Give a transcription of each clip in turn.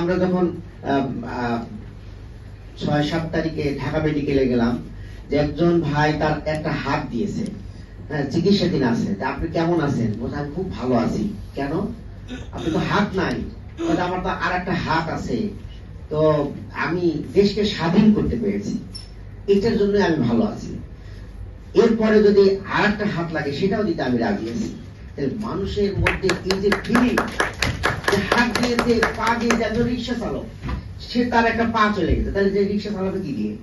আমরা যখন ৬-৭ তারিখে ঢাকা মেডিকেলে গেলাম, যে একজন ভাই তার একটা হাত দিয়েছে, হ্যাঁ, চিকিৎসাধীন আছে। আপনি কেমন আছেন? বলছে আমি খুব ভালো আছি। কেন? আপনি তো হাত নাই। বলছে আমার তো আর একটা হাত আছে, তো আমি দেশকে স্বাধীন করতে পেরেছি, এটার জন্য আমি ভালো আছি। এরপরে যদি আর একটা হাত লাগে সেটাও দিতে আমি রাজি আছি। মানুষের মধ্যে এই যে ফিলিং, হাত দিয়েছে, পা দিয়েছে, একজন রিক্সা চালক, সে তার একটা পা চলে গেছে, তাহলে যে রিক্সা চালাবে কি দিয়ে?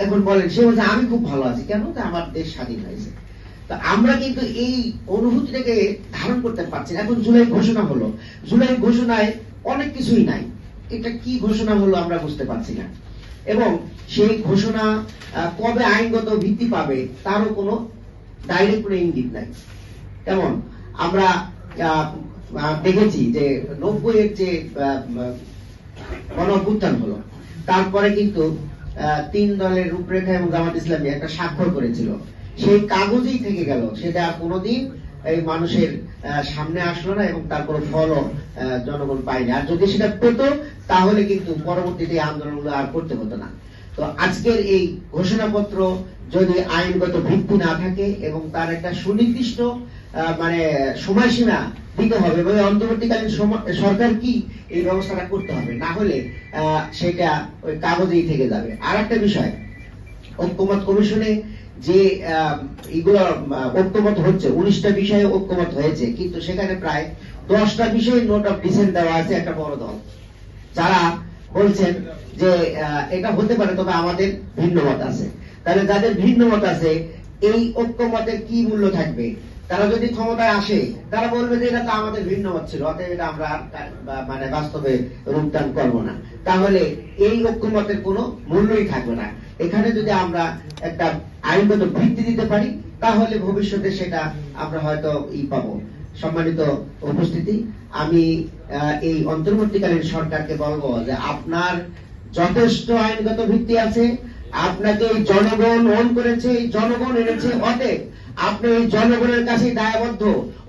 এখন বলেন, সে বলছে আমি খুব ভালো আছি। কেন? আমার দেশ স্বাধীন হয়েছে। তো আমরা কিন্তু এই অনুভূতিটাকে ধারণ করতে পারছি না। এখন জুলাই ঘোষণা হলো, জুলাই ঘোষণায় অনেক কিছুই নাই। এটা কি ঘোষণা হলো আমরা বুঝতে পারছি না, এবং সেই ঘোষণা কবে আইনগত ভিত্তি পাবে তারও কোনো ডাইরেক্ট কোনো ইঙ্গিত নাই। যেমন আমরা দেখেছি যে ৯০-এর যে গণ-অভ্যুত্থান হলো, তারপরে কিন্তু ৩ দলের রূপরেখা এবং জামাত ইসলামী একটা স্বাক্ষর করেছিল, সেই কাগজেই থেকে গেল, সেটা আর কোনোদিন এই মানুষের সামনে আসলো না, এবং তার কোনো ফলও জনগণ পায়নি। আর যদি সেটা পেত তাহলে কিন্তু পরবর্তীতে আন্দোলনগুলো আর করতে হতো না। তো আজকের এই ঘোষণাপত্র যদি আইনগত ভিত্তি না থাকে এবং তার একটা সুনির্দিষ্ট মানে সময়সীমা দিতে হবে, এবং অন্তর্বর্তীকালীন সরকার কি এই ব্যবস্থাটা করতে হবে, না হলে সেটা ওই কাগজেই থেকে যাবে। আর একটা বিষয়, ঐক্যমত কমিশনে যে এগুলো ঐক্যমত হচ্ছে, 19টা বিষয়ে ঐক্যমত হয়েছে, কিন্তু সেখানে প্রায় 10টা বিষয়ে নোট অফ ডিসেন্ট দেওয়া আছে একটা বড় দল, যারা বলছেন যে এটা হতে পারে, তবে আমাদের ভিন্ন মত আছে। তাহলে যাদের ভিন্ন মত আছে, এই ঐক্যমতের কি মূল্য থাকবে? তারা যদি ক্ষমতায় আসে, তারা বলবে যে এটা তো আমাদের ভিন্ন মত ছিল, অতএব এটা আমরা মানে বাস্তবে রূপদান করব না। তাহলে এই ঐক্যমতের কোনো মূল্যই থাকবে না। এখানে যদি আমরা একটা আইনগত ভিত্তি দিতে পারি, তাহলে ভবিষ্যতে সেটা আমরা হয়তো পাবো। সম্মানিত উপস্থিতি, আমি এই অন্তর্বর্তীকালীন সরকারকে বলবো যে আপনার যথেষ্ট আইনগত ভিত্তি আছে, আপনাকে জনগণ ওন করেছে, জনগণ এনেছে, অতএব আপনি এই জনগণের কাছে দায়বদ্ধ,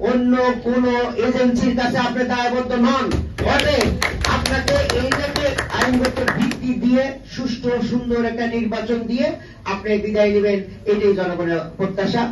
অন্য কোন এজেন্সির কাছে আপনি দায়বদ্ধ নন। অতএব আপনাকে এইটাকে আইনগত ভিত্তি দিয়ে সুষ্ঠু সুন্দর একটা নির্বাচন দিয়ে আপনি বিদায় নেবেন, এটাই জনগণের প্রত্যাশা।